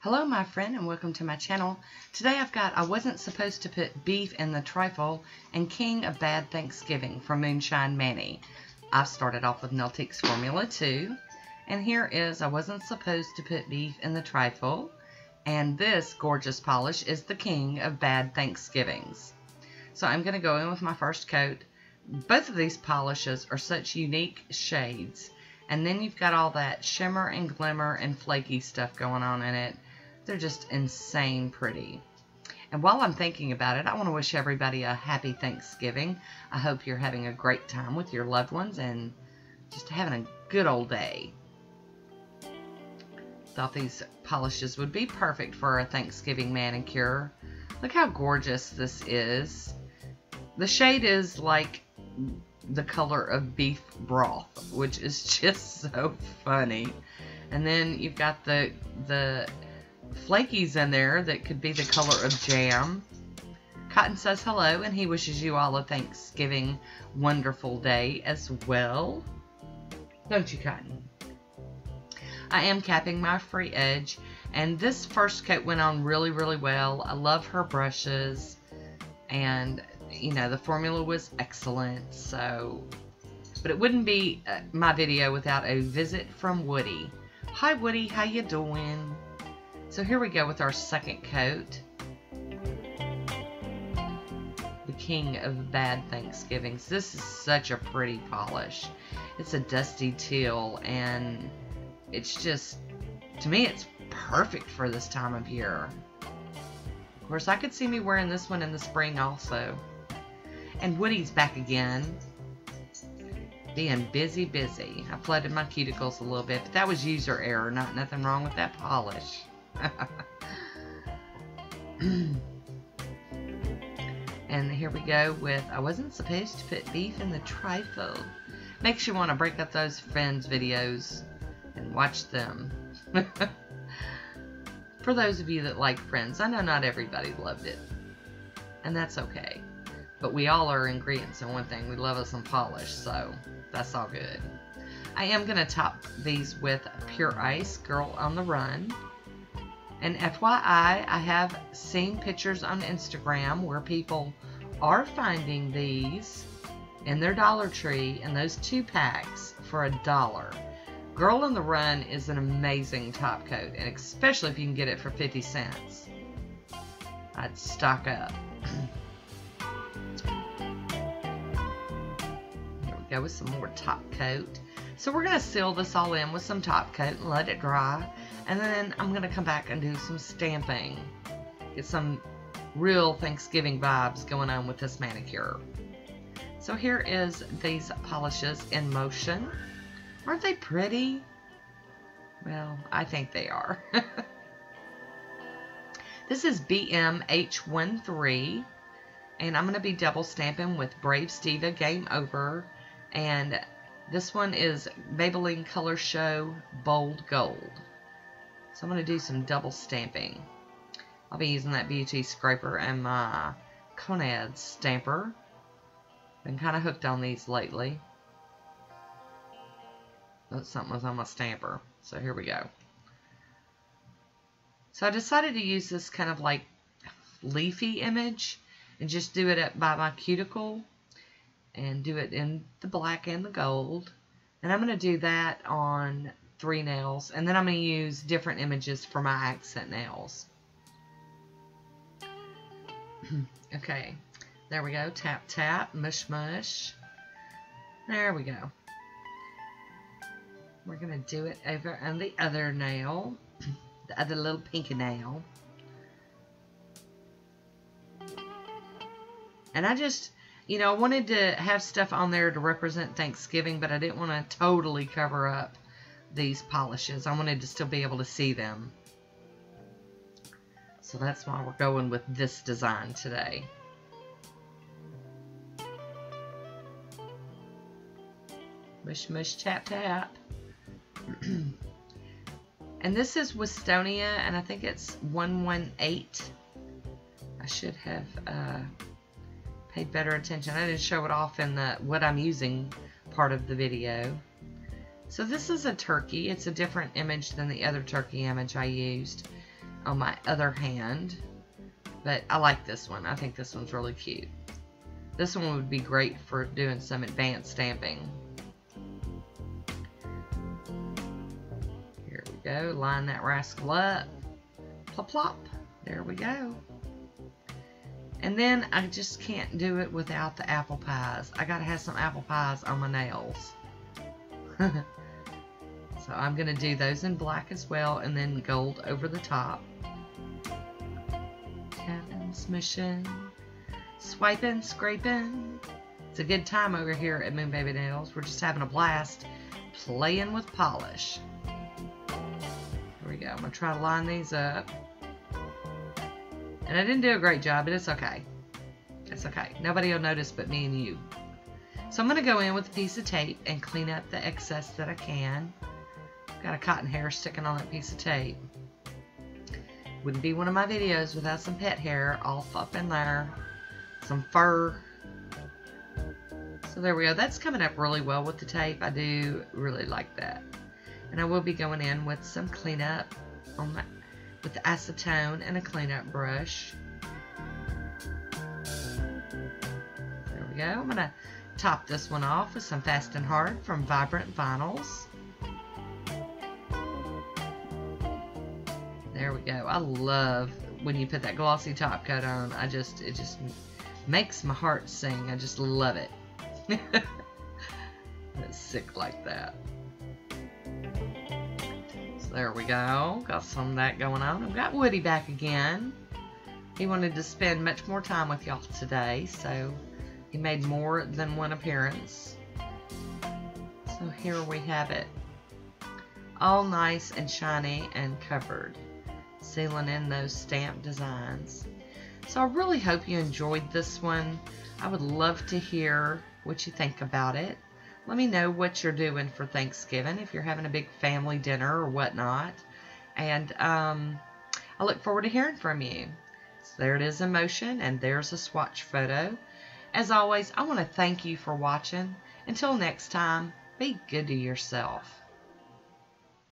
Hello my friend and welcome to my channel. Today I've got I Wasn't Supposed to Put Beef in the Trifle and King of Bad Thanksgiving from Moonshine Manny. I've started off with Melteek's Formula 2 and here is I Wasn't Supposed to Put Beef in the Trifle, and this gorgeous polish is the King of Bad Thanksgivings. So I'm going to go in with my first coat. Both of these polishes are such unique shades, and then you've got all that shimmer and glimmer and flaky stuff going on in it. They're just insane pretty. And while I'm thinking about it, I want to wish everybody a happy Thanksgiving. I hope you're having a great time with your loved ones and just having a good old day. Thought these polishes would be perfect for a Thanksgiving manicure. Look how gorgeous this is. The shade is like the color of beef broth, which is just so funny. And then you've got the flakies in there that could be the color of jam. Cotton says hello and he wishes you all a Thanksgiving wonderful day as well. Don't you, Cotton? I am capping my free edge, and this first coat went on really well. I love her brushes, and you know, the formula was excellent. So, but it wouldn't be my video without a visit from Woody. Hi Woody, how you doing? So here we go with our second coat. The King of Bad Thanksgivings. This is such a pretty polish. It's a dusty teal, and it's just, to me, it's perfect for this time of year. Of course, I could see me wearing this one in the spring also. And Woody's back again. Being busy. I flooded my cuticles a little bit, but that was user error, nothing wrong with that polish. And here we go with I Wasn't Supposed to Put Beef in the Trifle. Makes you want to break up those Friends videos and watch them. For those of you that like Friends, I know not everybody loved it, and that's okay. But we all are ingredients in one thing. We love us some polish, so that's all good. I am going to top these with Pure Ice Girl on the Run. And FYI, I have seen pictures on Instagram where people are finding these in their Dollar Tree in those 2 packs for $1. Girl on the Run is an amazing top coat, and especially if you can get it for 50 cents. I'd stock up. Here we go with some more top coat. So we're going to seal this all in with some top coat and let it dry. And then I'm going to come back and do some stamping. Get some real Thanksgiving vibes going on with this manicure. So here is these polishes in motion. Aren't they pretty? Well, I think they are. This is BMH13. And I'm going to be double stamping with Brave Steva Game Over. And this one is Maybelline Color Show Bold Gold. So I'm going to do some double stamping. I'll be using that beauty scraper and my Conad stamper. Been kind of hooked on these lately. Thought something was on my stamper. So here we go. So I decided to use this kind of like leafy image and just do it up by my cuticle. And do it in the black and the gold. And I'm going to do that on 3 nails. And then I'm going to use different images for my accent nails. Okay. There we go. Tap, tap. Mush, mush. There we go. We're going to do it over on the other nail. The other little pinky nail. And I just, you know, I wanted to have stuff on there to represent Thanksgiving, but I didn't want to totally cover up these polishes. I wanted to still be able to see them. So that's why we're going with this design today. Mush, mush, tap, tap. And this is Wistonia, and I think it's 118. I should have paid better attention. I didn't show it off in the what I'm using part of the video. So this is a turkey. It's a different image than the other turkey image I used. on my other hand. But I like this one. I think this one's really cute. This one would be great for doing some advanced stamping. Here we go. Line that rascal up. Plop, plop. There we go. And then I just can't do it without the apple pies. I gotta have some apple pies on my nails. So I'm gonna do those in black as well, and then gold over the top. Tapping, smishing, swiping, scraping. It's a good time over here at Moon Baby Nails. We're just having a blast playing with polish. Here we go. I'm gonna try to line these up. And I didn't do a great job, but it's okay. It's okay. Nobody will notice but me and you. So I'm going to go in with a piece of tape and clean up the excess that I can. Got a cotton hair sticking on that piece of tape. Wouldn't be one of my videos without some pet hair all up in there. Some fur. So there we go. That's coming up really well with the tape. I do really like that. And I will be going in with some cleanup on my, with the acetone and a cleanup brush. There we go. I'm going to top this one off with some Fast and Hard from Vibrant Vinyls. There we go. I love when you put that glossy top coat on. It just makes my heart sing. I just love it. It's sick like that. So there we go. Got some of that going on. I've got Woody back again. He wanted to spend much more time with y'all today, so he made more than one appearance. So here we have it. All nice and shiny and covered. Sealing in those stamp designs. So I really hope you enjoyed this one. I would love to hear what you think about it. Let me know what you're doing for Thanksgiving, if you're having a big family dinner or whatnot. And I look forward to hearing from you. So there it is in motion, and there's a swatch photo. As always, I want to thank you for watching. Until next time, be good to yourself.